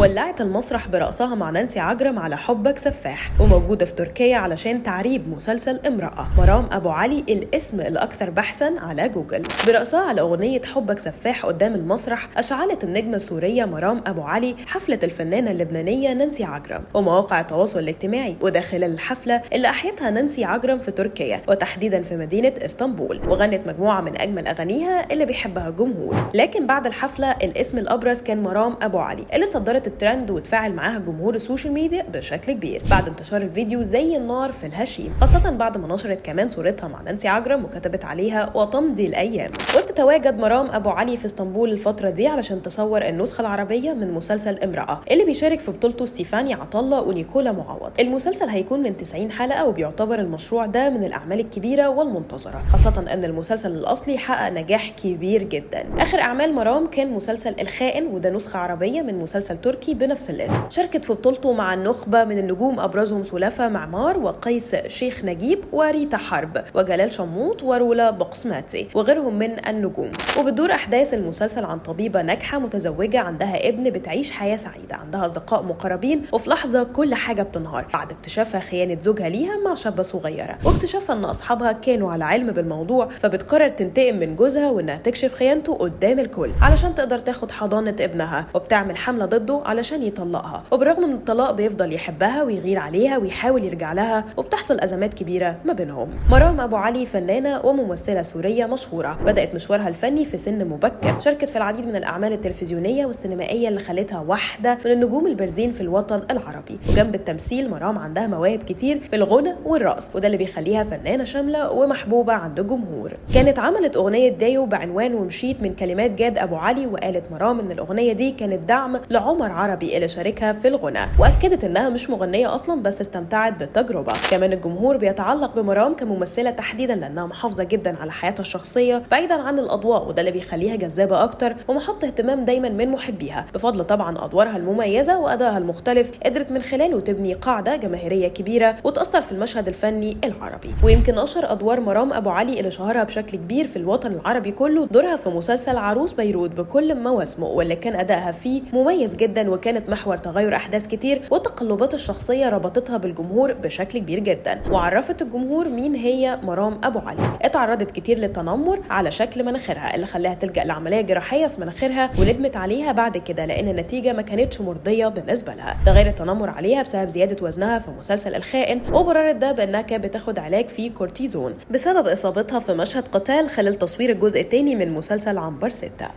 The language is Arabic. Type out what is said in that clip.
ولعت المسرح برقصها مع نانسي عجرم على حبك سفاح، وموجودة في تركيا علشان تعريب مسلسل امرأة. مرام أبو علي الاسم الأكثر بحثا على جوجل. برقصها على أغنية حبك سفاح قدام المسرح أشعلت النجمة السورية مرام أبو علي حفلة الفنانة اللبنانية نانسي عجرم ومواقع التواصل الاجتماعي، وده خلال الحفلة اللي أحيتها نانسي عجرم في تركيا وتحديدا في مدينة اسطنبول، وغنت مجموعة من أجمل أغانيها اللي بيحبها الجمهور. لكن بعد الحفلة الاسم الأبرز كان مرام أبو علي اللي صدرت الترند وتفاعل معاها جمهور السوشيال ميديا بشكل كبير بعد انتشار الفيديو زي النار في الهشيم، خاصة بعد ما نشرت كمان صورتها مع نانسي عجرم وكتبت عليها وتمضي الأيام. وبتتواجد مرام أبو علي في اسطنبول الفترة دي علشان تصور النسخة العربية من مسلسل امرأة اللي بيشارك في بطولته ستيفاني عطلة ونيكولا معوض. المسلسل هيكون من 90 حلقة وبيعتبر المشروع ده من الأعمال الكبيرة والمنتظرة، خاصة أن المسلسل الأصلي حقق نجاح كبير جدا. آخر أعمال مرام كان مسلسل الخائن، وده نسخة عربية من مسلسل تركي بنفس الاسم، شاركت في بطولته مع النخبة من النجوم أبرزهم سلافة معمار وقيس شيخ نجيب وريتا حرب وجلال شموط ورولا بقسماتي وغيرهم من النجوم. وبتدور أحداث المسلسل عن طبيبة ناجحة متزوجة عندها ابن بتعيش حياة سعيدة، عندها أصدقاء مقربين، وفي لحظة كل حاجة بتنهار بعد اكتشافها خيانة زوجها ليها مع شابة صغيرة، واكتشافها أن أصحابها كانوا على علم بالموضوع، فبتقرر تنتقم من جوزها وإنها تكشف خيانته قدام الكل علشان تقدر تاخد حضانة ابنها، وبتعمل حملة ضده علشان يطلقها. وبرغم ان الطلاق بيفضل يحبها ويغير عليها ويحاول يرجع لها، وبتحصل ازمات كبيره ما بينهم. مرام ابو علي فنانه وممثله سوريه مشهوره، بدات مشوارها الفني في سن مبكر، شاركت في العديد من الاعمال التلفزيونيه والسينمائيه اللي خلتها واحده من النجوم البارزين في الوطن العربي. وجنب التمثيل مرام عندها مواهب كتير في الغنى والرقص، وده اللي بيخليها فنانه شامله ومحبوبه عند الجمهور. كانت عملت اغنيه دايو بعنوان ومشيت من كلمات جاد ابو علي، وقالت مرام ان الاغنيه دي كانت دعم لعمر عربي اللي شاركها في الغنى، واكدت انها مش مغنيه اصلا بس استمتعت بالتجربه. كمان الجمهور بيتعلق بمرام كممثله تحديدا لانها محافظه جدا على حياتها الشخصيه بعيدا عن الاضواء، وده اللي بيخليها جذابه اكتر ومحط اهتمام دايما من محبيها، بفضل طبعا ادوارها المميزه وادائها المختلف قدرت من خلاله تبني قاعده جماهيريه كبيره وتاثر في المشهد الفني العربي. ويمكن اشهر ادوار مرام ابو علي اللي شهرها بشكل كبير في الوطن العربي كله دورها في مسلسل عروس بيروت بكل مواسمه، واللي كان ادائها فيه مميز جدا، وكانت محور تغير احداث كتير والتقلبات الشخصيه ربطتها بالجمهور بشكل كبير جدا، وعرفت الجمهور مين هي مرام ابو علي. اتعرضت كتير للتنمر على شكل مناخيرها اللي خلاها تلجأ لعمليه جراحيه في مناخيرها، وندمت عليها بعد كده لان النتيجه ما كانتش مرضيه بالنسبه لها. ده غير التنمر عليها بسبب زياده وزنها في مسلسل الخائن، وبررت ده بانها كانت بتاخد علاج فيه كورتيزون بسبب اصابتها في مشهد قتال خلال تصوير الجزء الثاني من مسلسل عنبر 6.